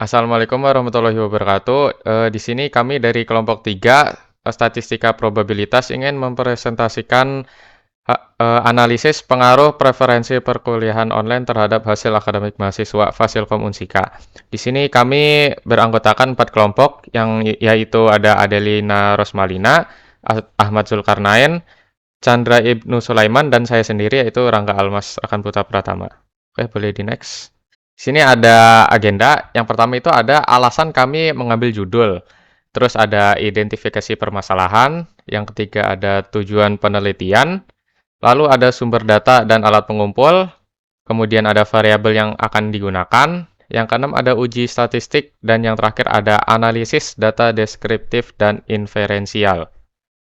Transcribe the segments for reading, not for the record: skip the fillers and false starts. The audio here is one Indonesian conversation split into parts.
Assalamualaikum warahmatullahi wabarakatuh. Di sini kami dari kelompok 3, Statistika Probabilitas ingin mempresentasikan analisis pengaruh preferensi perkuliahan online terhadap hasil akademik mahasiswa Fasilkom Unsika. Di sini kami beranggotakan 4 kelompok, yaitu ada Adelina Rosmalina, Ahmad Zulkarnain, Chandra Ibnu Sulaiman, dan saya sendiri yaitu Rangga Almas Akan Putra Pratama. Oke, boleh di next. Sini ada agenda. Yang pertama itu ada alasan kami mengambil judul. Terus ada identifikasi permasalahan. Yang ketiga ada tujuan penelitian. Lalu ada sumber data dan alat pengumpul. Kemudian ada variabel yang akan digunakan. Yang keenam ada uji statistik. Dan yang terakhir ada analisis data deskriptif dan inferensial.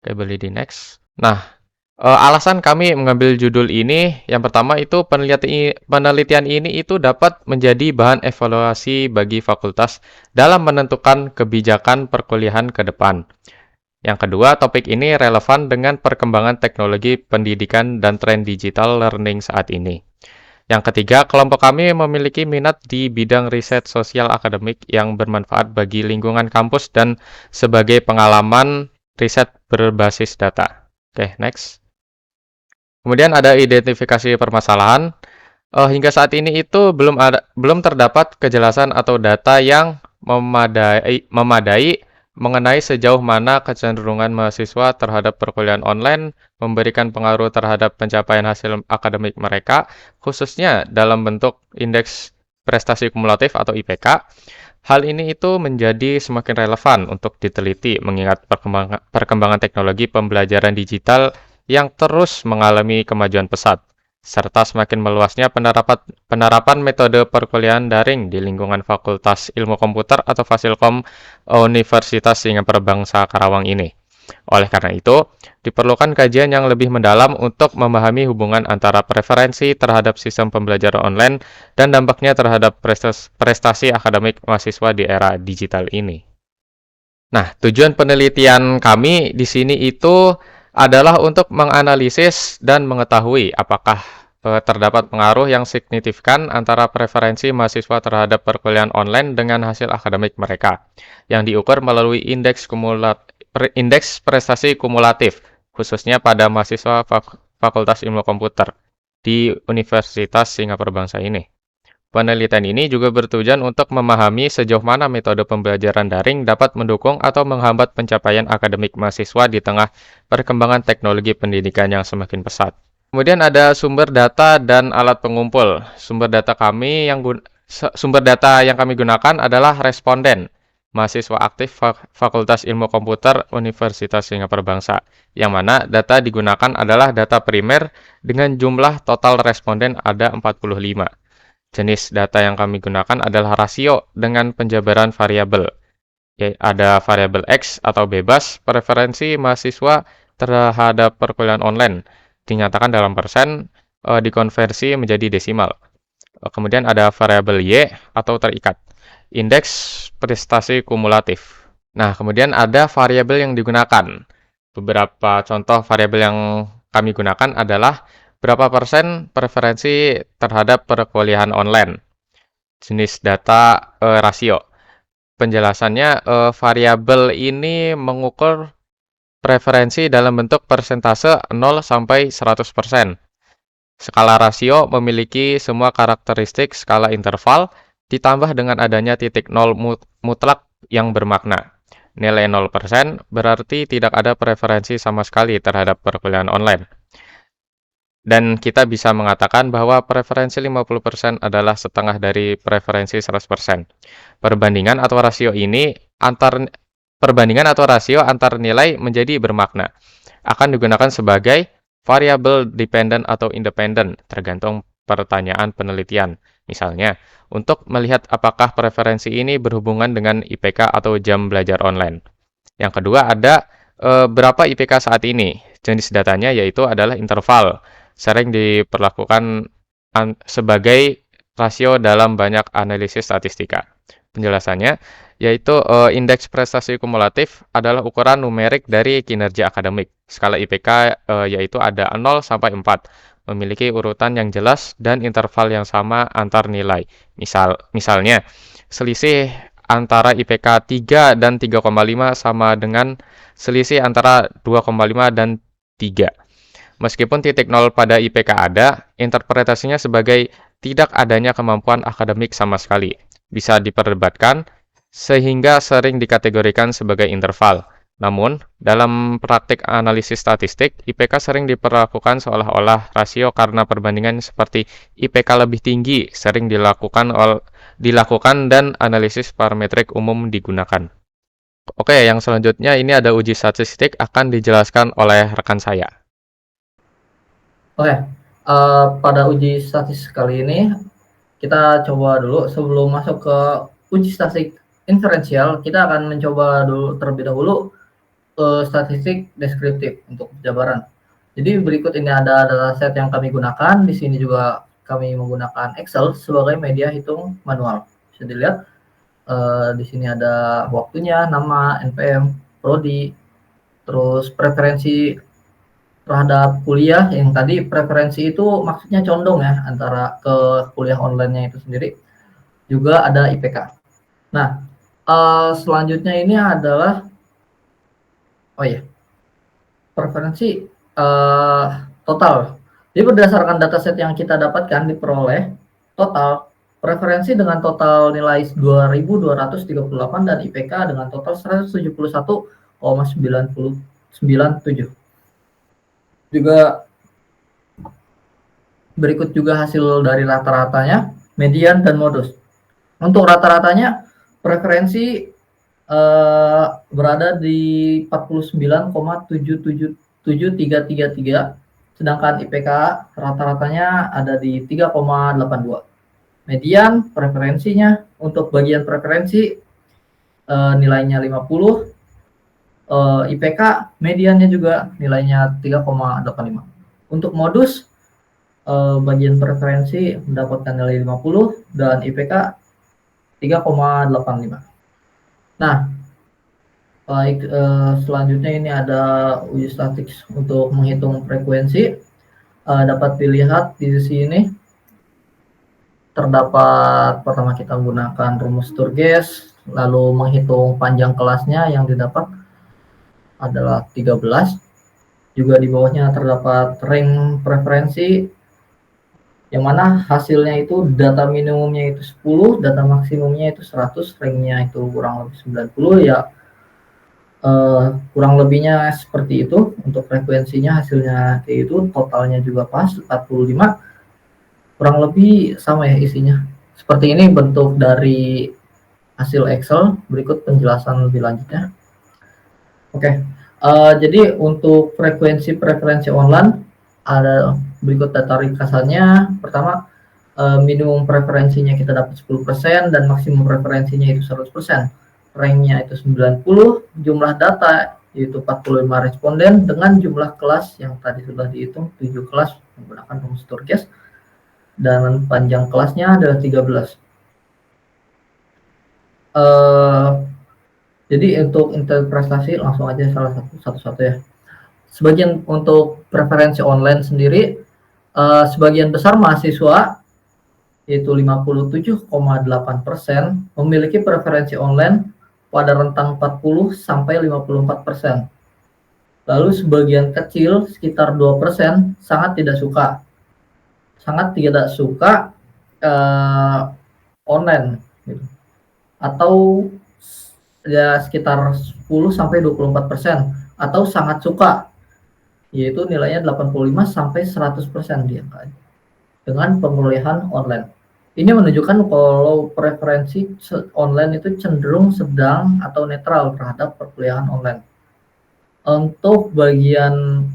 Oke, boleh di next. Nah, alasan kami mengambil judul ini, yang pertama itu penelitian ini itu dapat menjadi bahan evaluasi bagi fakultas dalam menentukan kebijakan perkuliahan ke depan. Yang kedua, topik ini relevan dengan perkembangan teknologi pendidikan dan tren digital learning saat ini. Yang ketiga, kelompok kami memiliki minat di bidang riset sosial akademik yang bermanfaat bagi lingkungan kampus dan sebagai pengalaman riset berbasis data. Oke, next. Kemudian ada identifikasi permasalahan. Hingga saat ini itu belum terdapat kejelasan atau data yang memadai mengenai sejauh mana kecenderungan mahasiswa terhadap perkuliahan online memberikan pengaruh terhadap pencapaian hasil akademik mereka, khususnya dalam bentuk indeks prestasi kumulatif atau IPK. Hal ini itu menjadi semakin relevan untuk diteliti mengingat perkembangan teknologi pembelajaran digital yang terus mengalami kemajuan pesat, serta semakin meluasnya penerapan metode perkuliahan daring di lingkungan Fakultas Ilmu Komputer atau Fasilkom Universitas Singapura Bangsa Karawang ini. Oleh karena itu, diperlukan kajian yang lebih mendalam untuk memahami hubungan antara preferensi terhadap sistem pembelajaran online dan dampaknya terhadap prestasi akademik mahasiswa di era digital ini. Nah, tujuan penelitian kami di sini itu adalah untuk menganalisis dan mengetahui apakah terdapat pengaruh yang signifikan antara preferensi mahasiswa terhadap perkuliahan online dengan hasil akademik mereka, yang diukur melalui indeks prestasi kumulatif, khususnya pada mahasiswa Fakultas Ilmu Komputer di Universitas Singapura Bangsa ini. Penelitian ini juga bertujuan untuk memahami sejauh mana metode pembelajaran daring dapat mendukung atau menghambat pencapaian akademik mahasiswa di tengah perkembangan teknologi pendidikan yang semakin pesat. Kemudian ada sumber data dan alat pengumpul. Sumber data yang kami gunakan adalah responden, mahasiswa aktif Fakultas Ilmu Komputer Universitas Singapura Bangsa, yang mana data digunakan adalah data primer dengan jumlah total responden ada 45. Jenis data yang kami gunakan adalah rasio dengan penjabaran variabel. Ada variabel X atau bebas, preferensi mahasiswa terhadap perkuliahan online. Dinyatakan dalam persen, dikonversi menjadi desimal. Kemudian ada variabel Y atau terikat. Indeks prestasi kumulatif. Nah, kemudian ada variabel yang digunakan. Beberapa contoh variabel yang kami gunakan adalah berapa persen preferensi terhadap perkuliahan online. Jenis data rasio. Penjelasannya, variabel ini mengukur preferensi dalam bentuk persentase 0 sampai 100%. Skala rasio memiliki semua karakteristik skala interval ditambah dengan adanya titik 0 mutlak yang bermakna. Nilai 0% berarti tidak ada preferensi sama sekali terhadap perkuliahan online. Dan kita bisa mengatakan bahwa preferensi 50% adalah setengah dari preferensi 100%. Perbandingan atau rasio antar nilai menjadi bermakna. Akan digunakan sebagai variabel dependent atau independent, tergantung pertanyaan penelitian. Misalnya, untuk melihat apakah preferensi ini berhubungan dengan IPK atau jam belajar online. Yang kedua ada berapa IPK saat ini. Jenis datanya yaitu adalah interval. Sering diperlakukan sebagai rasio dalam banyak analisis statistika. Penjelasannya yaitu indeks prestasi kumulatif adalah ukuran numerik dari kinerja akademik. Skala IPK yaitu ada 0 sampai 4, memiliki urutan yang jelas dan interval yang sama antar nilai. Misalnya, selisih antara IPK 3 dan 3,5 sama dengan selisih antara 2,5 dan 3. Meskipun titik nol pada IPK ada, interpretasinya sebagai tidak adanya kemampuan akademik sama sekali. Bisa diperdebatkan, sehingga sering dikategorikan sebagai interval. Namun, dalam praktik analisis statistik, IPK sering diperlakukan seolah-olah rasio karena perbandingan seperti IPK lebih tinggi sering dilakukan dan analisis parametrik umum digunakan. Oke, yang selanjutnya ini ada uji statistik akan dijelaskan oleh rekan saya. Oke, pada uji statistik kali ini kita coba dulu sebelum masuk ke uji statistik inferensial, kita akan mencoba dulu terlebih dahulu statistik deskriptif untuk penjabaran. Jadi berikut ini ada dataset yang kami gunakan. Di sini juga kami menggunakan Excel sebagai media hitung manual. Bisa dilihat di sini ada waktunya, nama, NPM, prodi, terus preferensi terhadap kuliah. Yang tadi preferensi itu maksudnya condong ya antara ke kuliah online-nya itu sendiri. Juga ada IPK. Nah, selanjutnya ini adalah preferensi total. Jadi berdasarkan dataset yang kita dapatkan diperoleh total preferensi dengan total nilai 2.238 dan IPK dengan total 171,997. Juga berikut juga hasil dari rata-ratanya, median dan modus. Untuk rata-ratanya preferensi berada di 49,77333, sedangkan IPK rata-ratanya ada di 3,82. Median preferensinya untuk bagian preferensi nilainya 50, IPK mediannya juga nilainya 3,85. Untuk modus bagian preferensi mendapatkan nilai 50 dan IPK 3,85. Nah, baik, selanjutnya ini ada uji statistik untuk menghitung frekuensi. Dapat dilihat di sini terdapat, pertama kita menggunakan rumus Sturges, lalu menghitung panjang kelasnya yang didapat adalah 13. Juga di bawahnya terdapat rank preferensi, yang mana hasilnya itu data minimumnya itu 10, data maksimumnya itu 100, ranknya itu kurang lebih 90 ya. Kurang lebihnya seperti itu. Untuk frekuensinya hasilnya kayak itu, totalnya juga pas 45, kurang lebih sama ya isinya. Seperti ini bentuk dari hasil Excel. Berikut penjelasan lebih lanjutnya. Oke, jadi untuk frekuensi preferensi online ada berikut data ringkasannya. Pertama, minimum preferensinya kita dapat 10% dan maksimum preferensinya itu 100%. Ranknya itu 90, jumlah data yaitu 45 responden dengan jumlah kelas yang tadi sudah dihitung 7 kelas menggunakan rumus Sturges, dan panjang kelasnya adalah 13. Jadi untuk interpretasi langsung aja salah satu-satu ya. Sebagian untuk preferensi online sendiri, sebagian besar mahasiswa yaitu 57,8% memiliki preferensi online pada rentang 40 sampai 54%. Lalu sebagian kecil sekitar 2% sangat tidak suka online gitu. Atau ya sekitar 10 sampai 24%, atau sangat suka, yaitu nilainya 85 sampai 100% dia dengan pemulihan online. Ini menunjukkan kalau preferensi online itu cenderung sedang atau netral terhadap perkuliahan online. Untuk bagian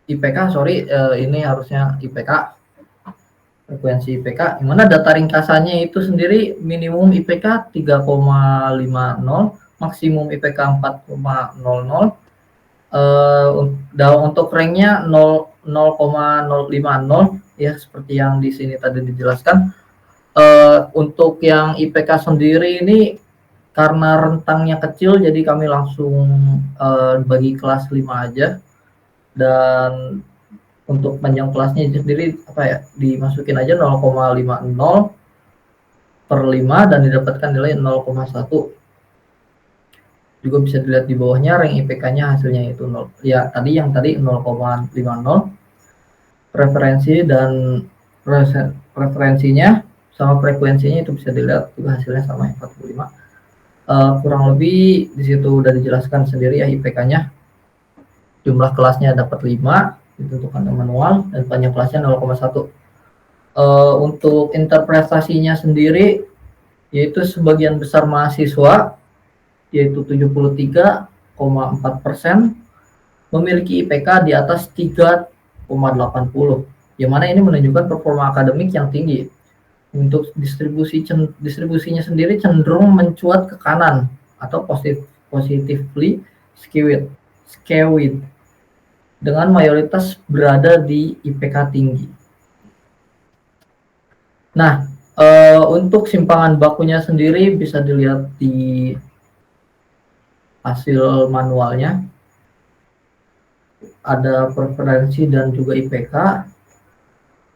IPK, ini harusnya IPK, frekuensi IPK, yang mana data ringkasannya itu sendiri minimum IPK 3,50, maksimum IPK 4,00. Untuk ranknya 0,050 ya, seperti yang di sini tadi dijelaskan. Untuk yang IPK sendiri ini karena rentangnya kecil, jadi kami langsung bagi kelas 5 aja. Dan untuk panjang kelasnya sendiri dimasukin aja 0,50. 1/5 dan didapatkan nilai 0,1. Juga bisa dilihat di bawahnya rank IPK-nya hasilnya itu 0. Ya, yang tadi 0,50. Preferensi dan preferensinya sama frekuensinya itu bisa dilihat juga hasilnya sama 45. Kurang lebih di situ udah dijelaskan sendiri ya IPK-nya. Jumlah kelasnya dapat 5, ditentukan dengan manual, dan panjang kelasnya 0,1. Untuk interpretasinya sendiri yaitu sebagian besar mahasiswa yaitu 73,4% memiliki IPK di atas 3,80, yang mana ini menunjukkan performa akademik yang tinggi. Untuk distribusinya sendiri cenderung mencuat ke kanan atau positively skewed dengan mayoritas berada di IPK tinggi. Nah, untuk simpangan bakunya sendiri bisa dilihat di hasil manualnya. Ada preferensi dan juga IPK.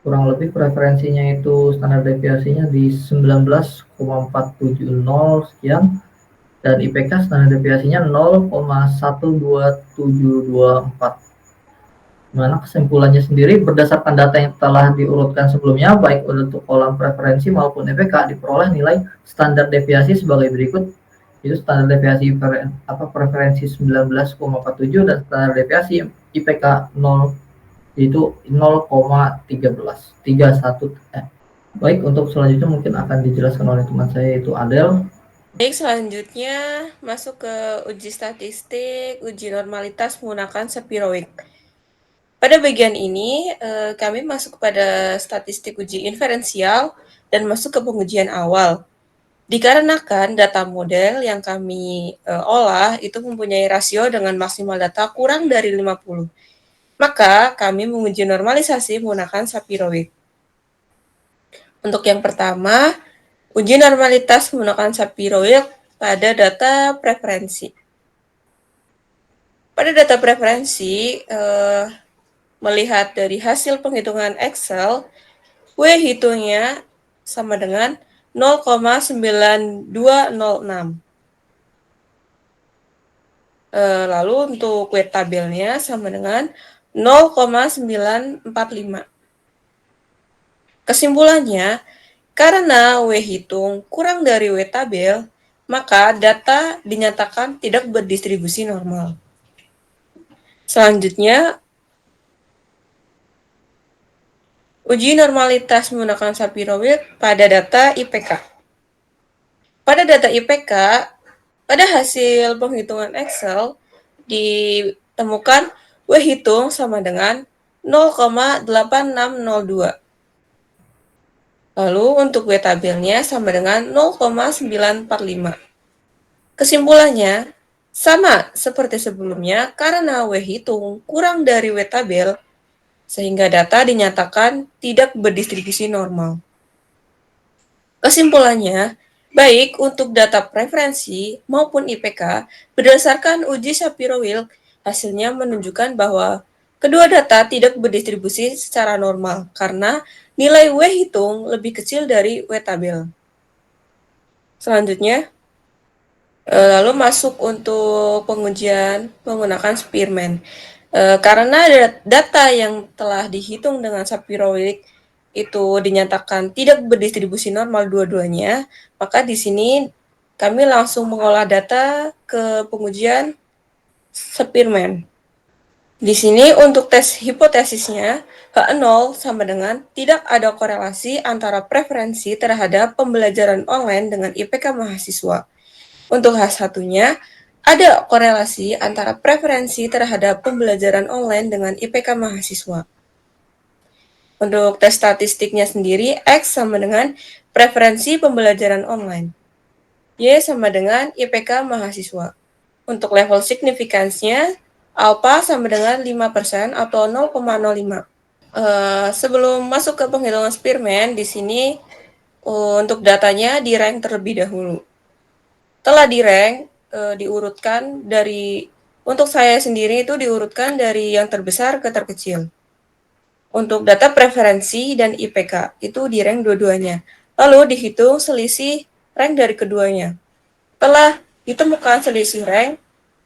Kurang lebih preferensinya itu standar deviasinya di 19,470 sekian, dan IPK standar deviasinya 0,12724. Mana kesimpulannya sendiri berdasarkan data yang telah diurutkan sebelumnya, baik untuk kolom preferensi maupun IPK diperoleh nilai standar deviasi sebagai berikut, yaitu standar deviasi preferensi 19,47 dan standar deviasi IPK 0 itu 0,1331. Baik, untuk selanjutnya mungkin akan dijelaskan oleh teman saya yaitu Adel. Baik, selanjutnya masuk ke uji statistik, uji normalitas menggunakan Sapirowicz. Pada bagian ini, kami masuk kepada statistik uji inferensial dan masuk ke pengujian awal. Dikarenakan data model yang kami olah itu mempunyai rasio dengan maksimal data kurang dari 50, maka kami menguji normalisasi menggunakan Sapirowicz. Untuk yang pertama, uji normalitas menggunakan Sapirowicz pada data preferensi. Pada data preferensi, melihat dari hasil penghitungan Excel, W hitungnya sama dengan 0,9206. Lalu untuk W tabelnya sama dengan 0,945. Kesimpulannya, karena W hitung kurang dari W tabel, maka data dinyatakan tidak berdistribusi normal. Selanjutnya, uji normalitas menggunakan Sapirowicz pada data IPK. Pada data IPK, pada hasil penghitungan Excel, ditemukan W hitung sama dengan 0,8602. Lalu untuk W tabelnya sama dengan 0,945. Kesimpulannya, sama seperti sebelumnya karena W hitung kurang dari W tabel, sehingga data dinyatakan tidak berdistribusi normal. Kesimpulannya, baik untuk data preferensi maupun IPK, berdasarkan uji Sapirowicz, hasilnya menunjukkan bahwa kedua data tidak berdistribusi secara normal karena nilai W hitung lebih kecil dari W tabel. Selanjutnya, lalu masuk untuk pengujian menggunakan Spearman. Karena data yang telah dihitung dengan Sapirowicz itu dinyatakan tidak berdistribusi normal dua-duanya, maka di sini kami langsung mengolah data ke pengujian Spearman. Di sini untuk tes hipotesisnya, H0 sama dengan tidak ada korelasi antara preferensi terhadap pembelajaran online dengan IPK mahasiswa. Untuk H1-nya, ada korelasi antara preferensi terhadap pembelajaran online dengan IPK mahasiswa. Untuk tes statistiknya sendiri, X sama dengan preferensi pembelajaran online. Y sama dengan IPK mahasiswa. Untuk level signifikansinya, alpha sama dengan 5% atau 0,05. Sebelum masuk ke penghitungan Spearman, di sini untuk datanya di rank terlebih dahulu. Telah di rank, diurutkan dari, untuk saya sendiri itu diurutkan dari yang terbesar ke terkecil. Untuk data preferensi dan IPK, itu di rank dua-duanya. lalu dihitung selisih rank dari keduanya. Setelah ditemukan selisih rank,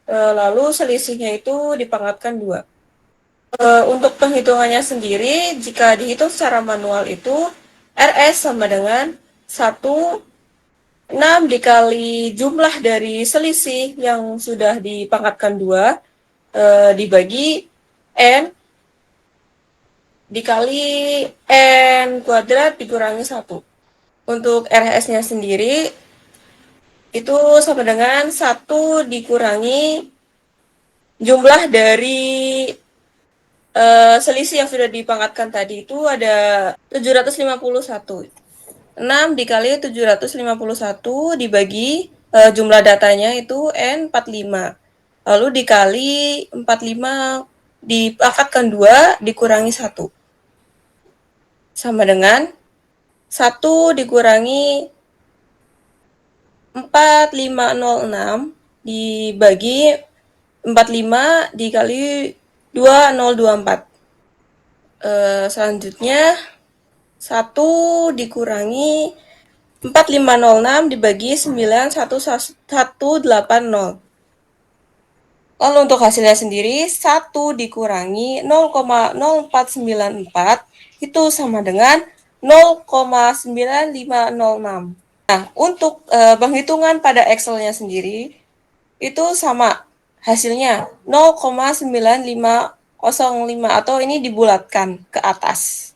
lalu selisihnya itu dipangkatkan 2. Untuk penghitungannya sendiri, jika dihitung secara manual itu RS sama dengan 1/6 dikali jumlah dari selisih yang sudah dipangkatkan 2 dibagi N dikali N kuadrat dikurangi 1. Untuk RS-nya sendiri itu sama dengan 1 dikurangi jumlah dari selisih yang sudah dipangkatkan tadi itu ada 751. 6 dikali 751 dibagi jumlah datanya itu N45. Lalu dikali 45 dipangkatkan 2 dikurangi 1. Sama dengan 1 dikurangi 4506 dibagi 45 dikali 2024. Selanjutnya 1 dikurangi 4506 dibagi 91180. Lalu untuk hasilnya sendiri 1 dikurangi 0,0494 itu sama dengan 0,9506. Nah, untuk penghitungan pada Excel-nya sendiri itu sama hasilnya 0,9505 atau ini dibulatkan ke atas.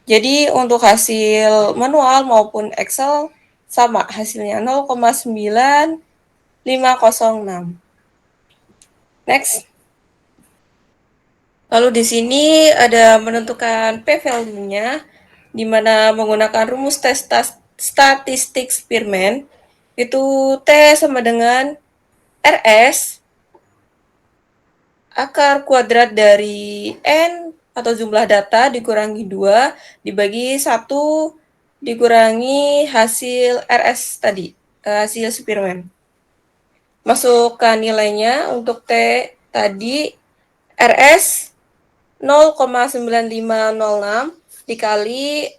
Jadi untuk hasil manual maupun Excel sama hasilnya 0,9506. Next. Lalu di sini ada menentukan p-value-nya di mana menggunakan rumus tes statistik Spearman itu T sama dengan RS akar kuadrat dari N atau jumlah data dikurangi 2 dibagi 1 dikurangi hasil RS tadi, hasil Spearman. Masukkan nilainya untuk T tadi RS 0,9506 dikali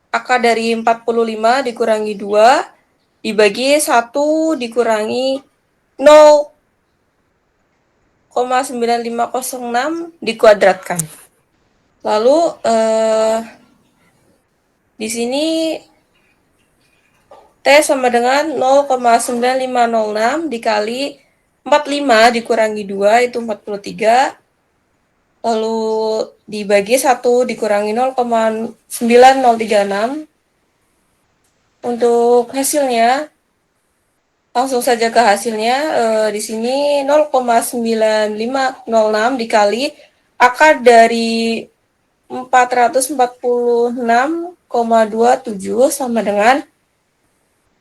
akar dari 45 dikurangi 2 dibagi 1 dikurangi 0,9506 dikuadratkan. Lalu di sini T sama dengan 0,9506 dikali 45 dikurangi 2 itu 43. Lalu dibagi 1 dikurangi 0,9036. Untuk hasilnya langsung saja ke hasilnya. Di sini 0,9506 dikali akar dari 446,27 sama dengan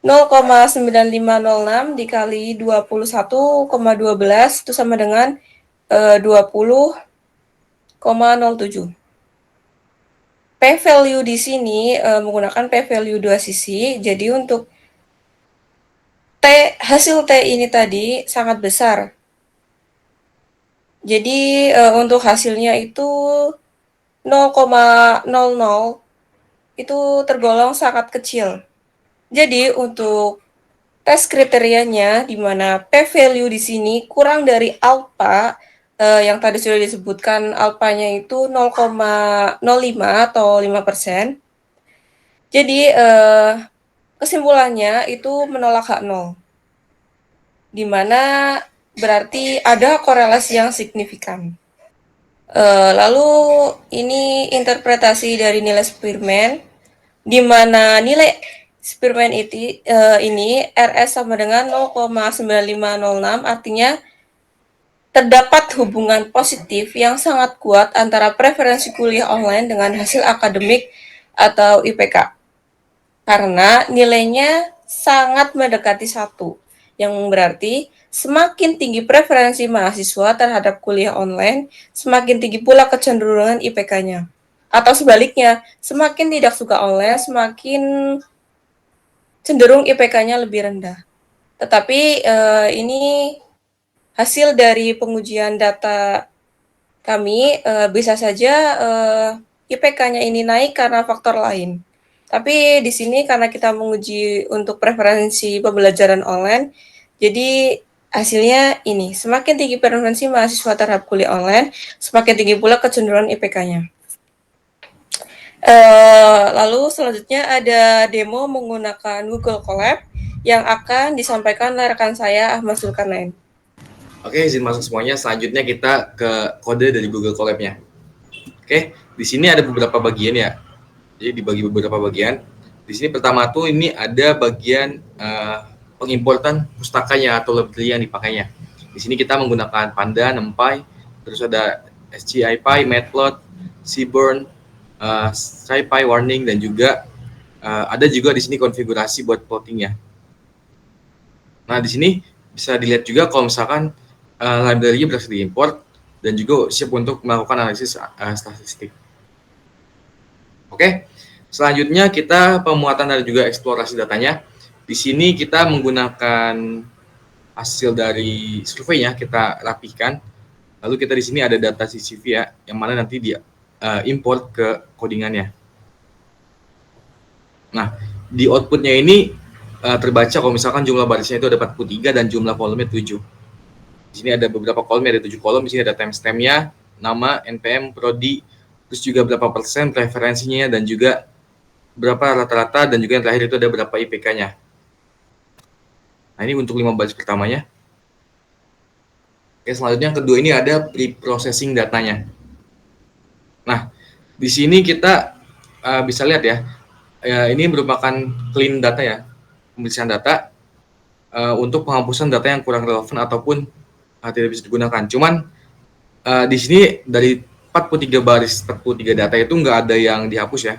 0,9506 dikali 21,12 itu sama dengan 20,07. P-value di sini menggunakan P-value 2 sisi. Jadi untuk hasil T ini tadi sangat besar. Jadi untuk hasilnya itu 0,00 itu tergolong sangat kecil. Jadi untuk tes kriterianya di mana p-value di sini kurang dari alpha yang tadi sudah disebutkan alpanya itu 0,05 atau 5%. Jadi kesimpulannya itu menolak H0. Di mana berarti ada korelasi yang signifikan. Lalu ini interpretasi dari nilai Spearman, di mana nilai Spearman ini RS sama dengan 0,9506, artinya terdapat hubungan positif yang sangat kuat antara preferensi kuliah online dengan hasil akademik atau IPK. Karena nilainya sangat mendekati 1, yang berarti semakin tinggi preferensi mahasiswa terhadap kuliah online, semakin tinggi pula kecenderungan IPK-nya. Atau sebaliknya, semakin tidak suka online, semakin cenderung IPK-nya lebih rendah. Tetapi ini hasil dari pengujian data kami, bisa saja IPK-nya ini naik karena faktor lain. Tapi di sini karena kita menguji untuk preferensi pembelajaran online, jadi hasilnya ini, semakin tinggi preferensi mahasiswa terhadap kuliah online, semakin tinggi pula kecenderungan IPK-nya. Lalu selanjutnya ada demo menggunakan Google Colab yang akan disampaikan oleh rekan saya Ahmad Zulkarnain. Oke, izin masuk semuanya. Selanjutnya kita ke kode dari Google Colab-nya. Oke, di sini ada beberapa bagian ya. Jadi dibagi beberapa bagian. Di sini pertama tuh ini ada bagian pengimportan pustakanya atau library yang dipakainya. Di sini kita menggunakan Panda, NumPy, terus ada SciPy, Matplot, Seaborn, SciPy, Warning, dan juga ada juga di sini konfigurasi buat plottingnya. Nah, di sini bisa dilihat juga kalau misalkan library berhasil diimport dan juga siap untuk melakukan analisis statistik. Oke, selanjutnya kita pemuatan dan juga eksplorasi datanya. Di sini kita menggunakan hasil dari surveinya, kita rapihkan. Lalu kita di sini ada data CCV ya, yang mana nanti dia import ke codingannya. Nah, di outputnya ini terbaca kalau misalkan jumlah barisnya itu ada 43 dan jumlah kolomnya 7. Di sini ada beberapa kolom, ada 7 kolom. Di sini ada timestamp-nya, nama, NPM, prodi, terus juga berapa persen preferensinya, dan juga berapa rata-rata, dan juga yang terakhir itu ada berapa IPK-nya. Nah, ini untuk 5 baris pertamanya. Oke, selanjutnya yang kedua ini ada pre-processing datanya. Nah, di sini kita bisa lihat ya, ini merupakan clean data ya, pembersihan data untuk penghapusan data yang kurang relevan ataupun tidak bisa digunakan. Cuman di sini dari 43 baris 43 data itu nggak ada yang dihapus ya,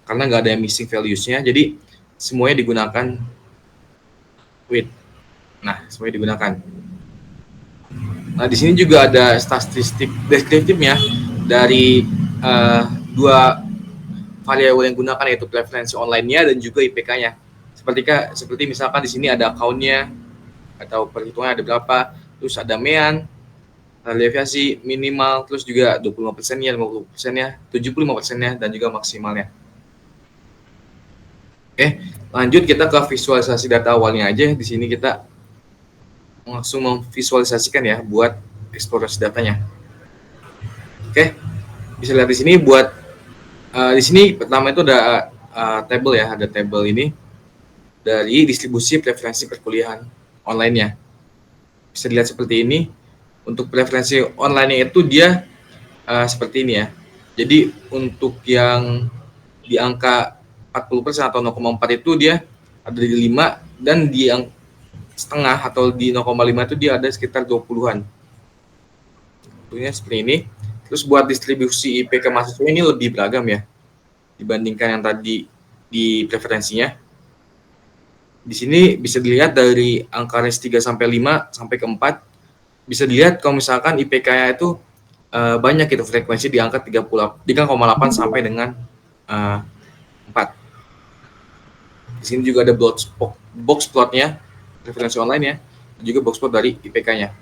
karena nggak ada yang missing values-nya, jadi semuanya digunakan with. Nah, semuanya digunakan. Nah, di sini juga ada statistik deskriptifnya dari dua variabel yang digunakan, yaitu preferensi online-nya dan juga IPK-nya. Seperti misalkan di sini ada account-nya atau perhitungan ada berapa, terus ada mean, deviasi minimal, terus juga 25%-nya, 50%-nya, 75%-nya, dan juga maksimalnya. Oke, lanjut kita ke visualisasi data awalnya aja. Di sini kita langsung memvisualisasikan ya buat eksplorasi datanya. Oke, bisa lihat di sini buat di sini pertama itu ada table ya, ada table ini dari distribusi preferensi perkuliahan online-nya. Bisa dilihat seperti ini. Untuk preferensi online-nya itu dia seperti ini ya. Jadi untuk yang di angka 40% atau 0,4 itu dia ada di 5, dan di yang setengah atau di 0,5 itu dia ada sekitar 20-an. Tentunya seperti ini. Terus buat distribusi IPK mahasiswa ini lebih beragam ya dibandingkan yang tadi di preferensinya. Di sini bisa dilihat dari angka range 3 sampai 5 sampai ke 4. Bisa dilihat kalau misalkan IPK-nya itu banyak itu frekuensi di angka 3,8 sampai dengan 4. Di sini juga ada box plot-nya, referensi online ya, dan juga box plot dari IPK-nya.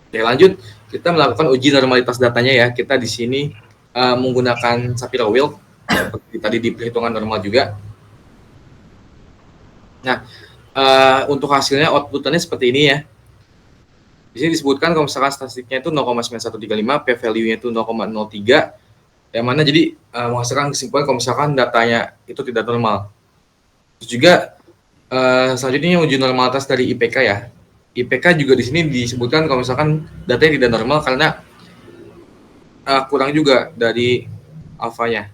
Oke, lanjut kita melakukan uji normalitas datanya ya. Kita di sini menggunakan Shapiro-Wilk seperti tadi di perhitungan normal juga. Nah, untuk hasilnya output-nya seperti ini ya. Di sini disebutkan kalau misalkan statistiknya itu 0,9135, p-value-nya itu 0,03, yang mana jadi menghasilkan kesimpulan kalau misalkan datanya itu tidak normal. Terus juga selanjutnya uji normalitas dari IPK ya. IPK juga di sini disebutkan kalau misalkan datanya tidak normal karena kurang juga dari alfanya.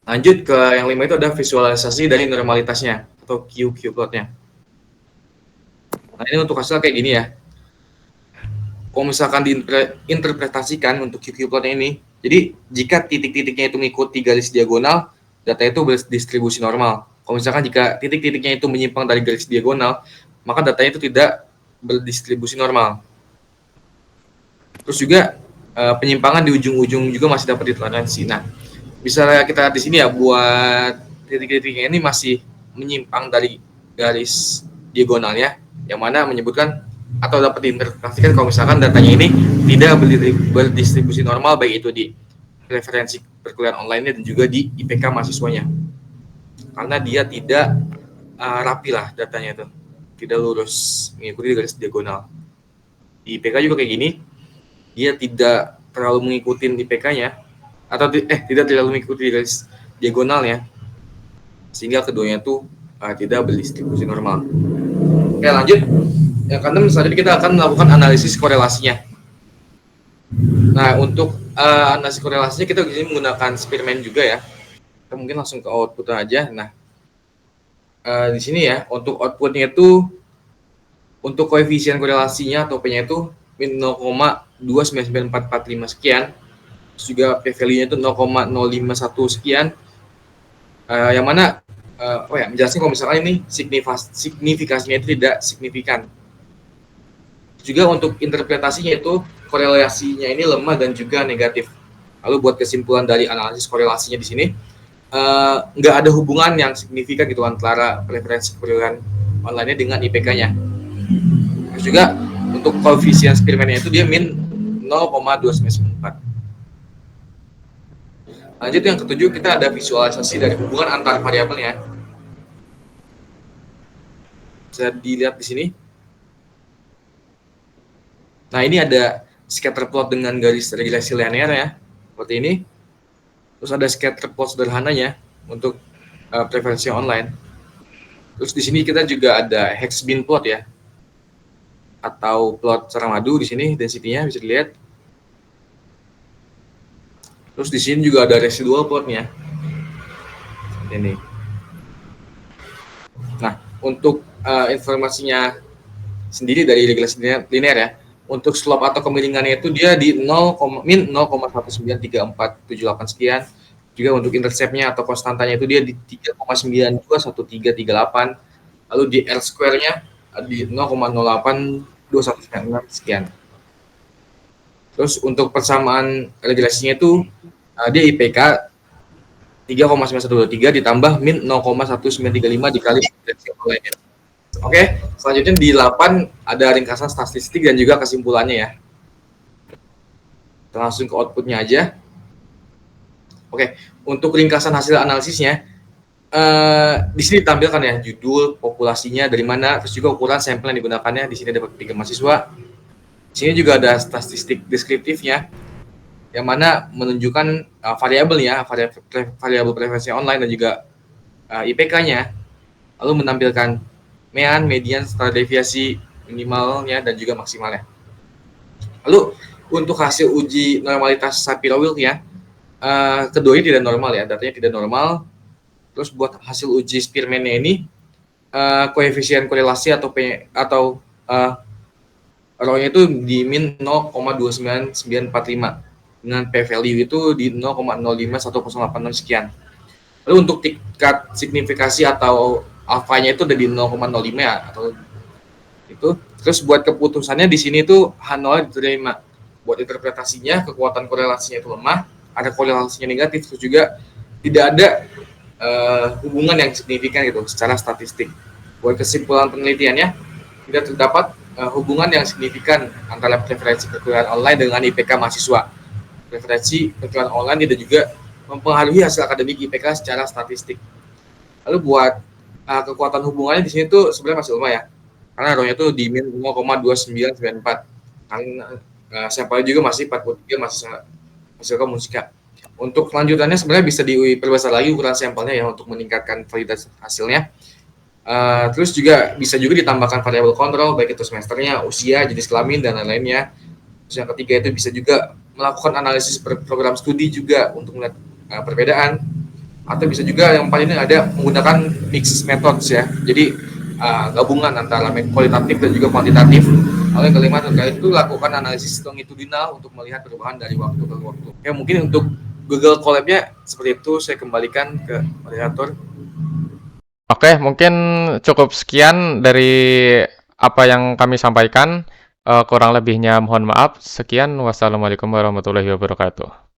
Lanjut ke yang 5 itu ada visualisasi dari normalitasnya atau QQ plotnya. Nah, ini untuk hasil kayak gini ya. Kalau misalkan diinterpretasikan untuk QQ plotnya ini, jadi jika titik-titiknya itu mengikuti garis diagonal, data itu berdistribusi normal. Kalau misalkan jika titik-titiknya itu menyimpang dari garis diagonal, maka datanya itu tidak berdistribusi normal. Terus juga penyimpangan di ujung-ujung juga masih dapat ditoleransi. Nah, bisa kita lihat di sini ya, buat titik-titiknya ini masih menyimpang dari garis diagonalnya, yang mana menyebutkan atau dapat diinterpretasikan kalau misalkan datanya ini tidak berdistribusi normal, baik itu di preferensi perkuliahan online-nya dan juga di IPK mahasiswanya. Karena dia tidak rapi lah datanya itu, tidak lurus mengikuti garis diagonal. Di IPK juga kayak gini, dia tidak terlalu mengikuti IPK-nya atau tidak terlalu mengikuti garis diagonalnya, sehingga keduanya tuh tidak berdistribusi normal. Oke, lanjut. Yang keenam, selanjutnya kita akan melakukan analisis korelasinya. Nah, untuk analisis korelasinya kita di sini menggunakan Spearman juga ya. Kita mungkin langsung ke output aja. Nah, di sini ya, untuk outputnya itu, untuk koefisien korelasinya atau P-nya itu min 0,299445 sekian, terus juga p-value-nya itu 0,051 sekian, yang mana menjelaskan kalau misalkan ini signifikasinya itu tidak signifikan. Juga untuk interpretasinya itu korelasinya ini lemah dan juga negatif. Lalu buat kesimpulan dari analisis korelasinya di sini, nggak ada hubungan yang signifikan gitu antara preferensi perkuliahan online-nya dengan IPK-nya. Terus juga untuk koefisien Spearman-nya itu dia min 0,2994. Lanjut yang ketujuh, kita ada visualisasi dari hubungan antar variabelnya. Bisa dilihat di sini. Nah, ini ada scatter plot dengan garis regresi linear ya, seperti ini. Terus ada scatter plot sederhananya untuk preferensi online. Terus di sini kita juga ada hex bin plot ya, atau plot secara madu. Di sini density-nya bisa dilihat. Terus di sini juga ada residual plotnya. Ini. Nah, untuk informasinya sendiri dari regresi linear ya, untuk slope atau kemiringannya itu dia di min 0,193478 sekian. Juga untuk intercept-nya atau konstantanya itu dia di 3,921338. Lalu di R square-nya di 0,082196 sekian. Terus untuk persamaan regresinya itu dia IPK 3,9123 ditambah min 0,1935 dikali regresi online-nya. Oke, selanjutnya di 8 ada ringkasan statistik dan juga kesimpulannya ya. Kita langsung ke outputnya aja. Oke, untuk ringkasan hasil analisisnya, di sini ditampilkan ya judul, populasinya dari mana, terus juga ukuran sampel yang digunakannya. Di sini ada 3 mahasiswa. Di sini juga ada statistik deskriptifnya, yang mana menunjukkan variabelnya, variabel preferensi online dan juga IPK-nya, lalu menampilkan mean, median, standar deviasi minimalnya dan juga maksimalnya. Lalu untuk hasil uji normalitas Shapiro-Wilk ya, keduanya tidak normal ya, datanya tidak normal. Terus buat hasil uji Spearman-nya ini, koefisien korelasi atau rho-nya itu di min 0,29945 dengan p-value itu di 0,051086 sekian. Lalu untuk tingkat signifikasi atau alfanya itu ada di 0,05 ya, atau itu. Terus buat keputusannya di sini tuh H0 diterima. Buat interpretasinya kekuatan korelasinya itu lemah, ada korelasinya negatif, terus juga tidak ada hubungan yang signifikan gitu secara statistik. Buat kesimpulan penelitiannya tidak terdapat hubungan yang signifikan antara preferensi perkuliahan online dengan IPK mahasiswa. Preferensi perkuliahan online tidak juga mempengaruhi hasil akademik IPK secara statistik. Lalu buat kekuatan hubungannya di sini tuh sebenarnya masih lemah ya, karena rho-nya tuh di min 0,2994. Karena sampelnya juga masih 43, masih musika. Untuk kelanjutannya sebenarnya bisa diperbesar lagi ukuran sampelnya ya untuk meningkatkan validitas hasilnya. Terus juga bisa ditambahkan variabel kontrol baik itu semesternya, usia, jenis kelamin dan lain-lainnya. Terus yang ketiga itu bisa juga melakukan analisis program studi juga untuk melihat perbedaan. Atau bisa juga yang paling ini ada menggunakan mixed methods ya. Jadi gabungan antara kualitatif dan juga kuantitatif. Lalu yang kelima terkait itu lakukan analisis longitudinal untuk melihat perubahan dari waktu ke waktu. Ya mungkin untuk Google Colab-nya seperti itu, saya kembalikan ke moderator. Oke, mungkin cukup sekian dari apa yang kami sampaikan. Kurang lebihnya mohon maaf. Sekian, wassalamualaikum warahmatullahi wabarakatuh.